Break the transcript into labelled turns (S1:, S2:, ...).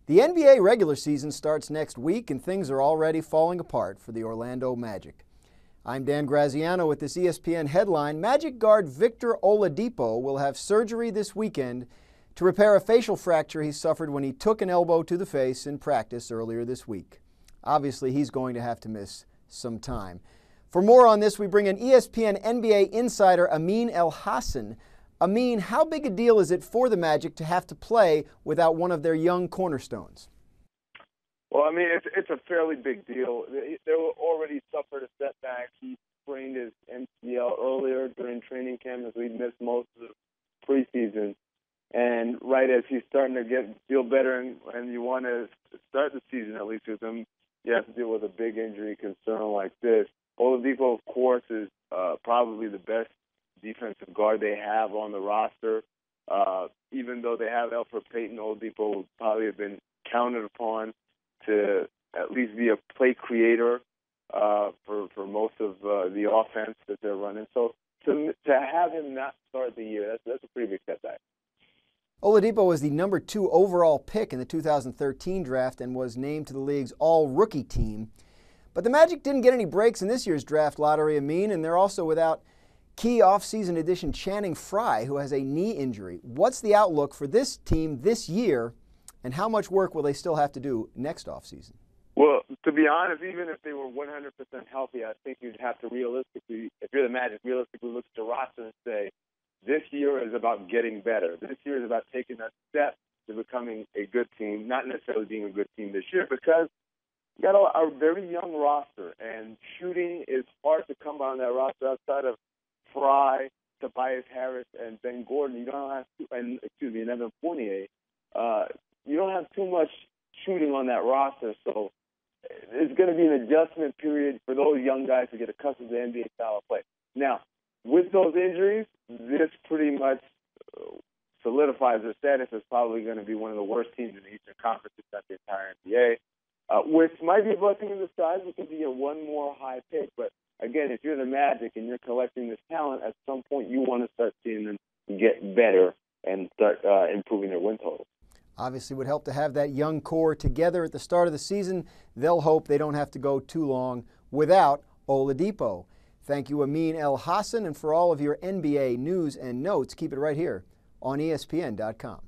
S1: The NBA regular season starts next week, and things are already falling apart for the Orlando Magic. I'm Dan Graziano with this ESPN headline. Magic guard Victor Oladipo will have surgery this weekend to repair a facial fracture he suffered when he took an elbow to the face in practice earlier this week. Obviously, he's going to have to miss some time. For more on this, we bring in ESPN NBA insider Amin Elhassan. Amin, how big a deal is it for the Magic to have to play without one of their young cornerstones?
S2: Well, I mean, it's a fairly big deal. They already suffered a setback. He sprained his MCL earlier during training camp as we missed most of the preseason. And right as he's starting to feel better and you want to start the season at least with him, you have to deal with a big injury concern like this. Oladipo, of course, is probably the best defensive guard they have on the roster. Even though they have Elfrid Payton, Oladipo would probably have been counted upon to at least be a play creator for most of the offense that they're running. So to have him not start the year, that's a pretty big setback.
S1: Oladipo was the number 2 overall pick in the 2013 draft and was named to the league's all-rookie team. But the Magic didn't get any breaks in this year's draft lottery, Amin, and they're also without key offseason addition Channing Frye, who has a knee injury. What's the outlook for this team this year, and how much work will they still have to do next offseason?
S2: Well, to be honest, even if they were 100% healthy, I think you'd have to realistically, if you're the Magic, realistically look at the roster and say, this year is about getting better. This year is about taking a step to becoming a good team, not necessarily being a good team this year, because you got a very young roster, and shooting is hard to come by on that roster outside of Fry, Tobias Harris, and Ben Gordon. You don't have and Evan Fournier. You don't have too much shooting on that roster, so it's going to be an adjustment period for those young guys to get accustomed to NBA style of play. Now, with those injuries, this pretty much solidifies their status as probably going to be one of the worst teams in the Eastern Conference, if not the entire NBA, which might be a blessing in disguise because you get one more high pick. But again, if you're the Magic and you're collecting this talent, at some point you want to start seeing them get better and start improving their win total.
S1: Obviously, it would help to have that young core together at the start of the season. They'll hope they don't have to go too long without Oladipo. Thank you, Amin Elhassan, and for all of your NBA news and notes, keep it right here on ESPN.com.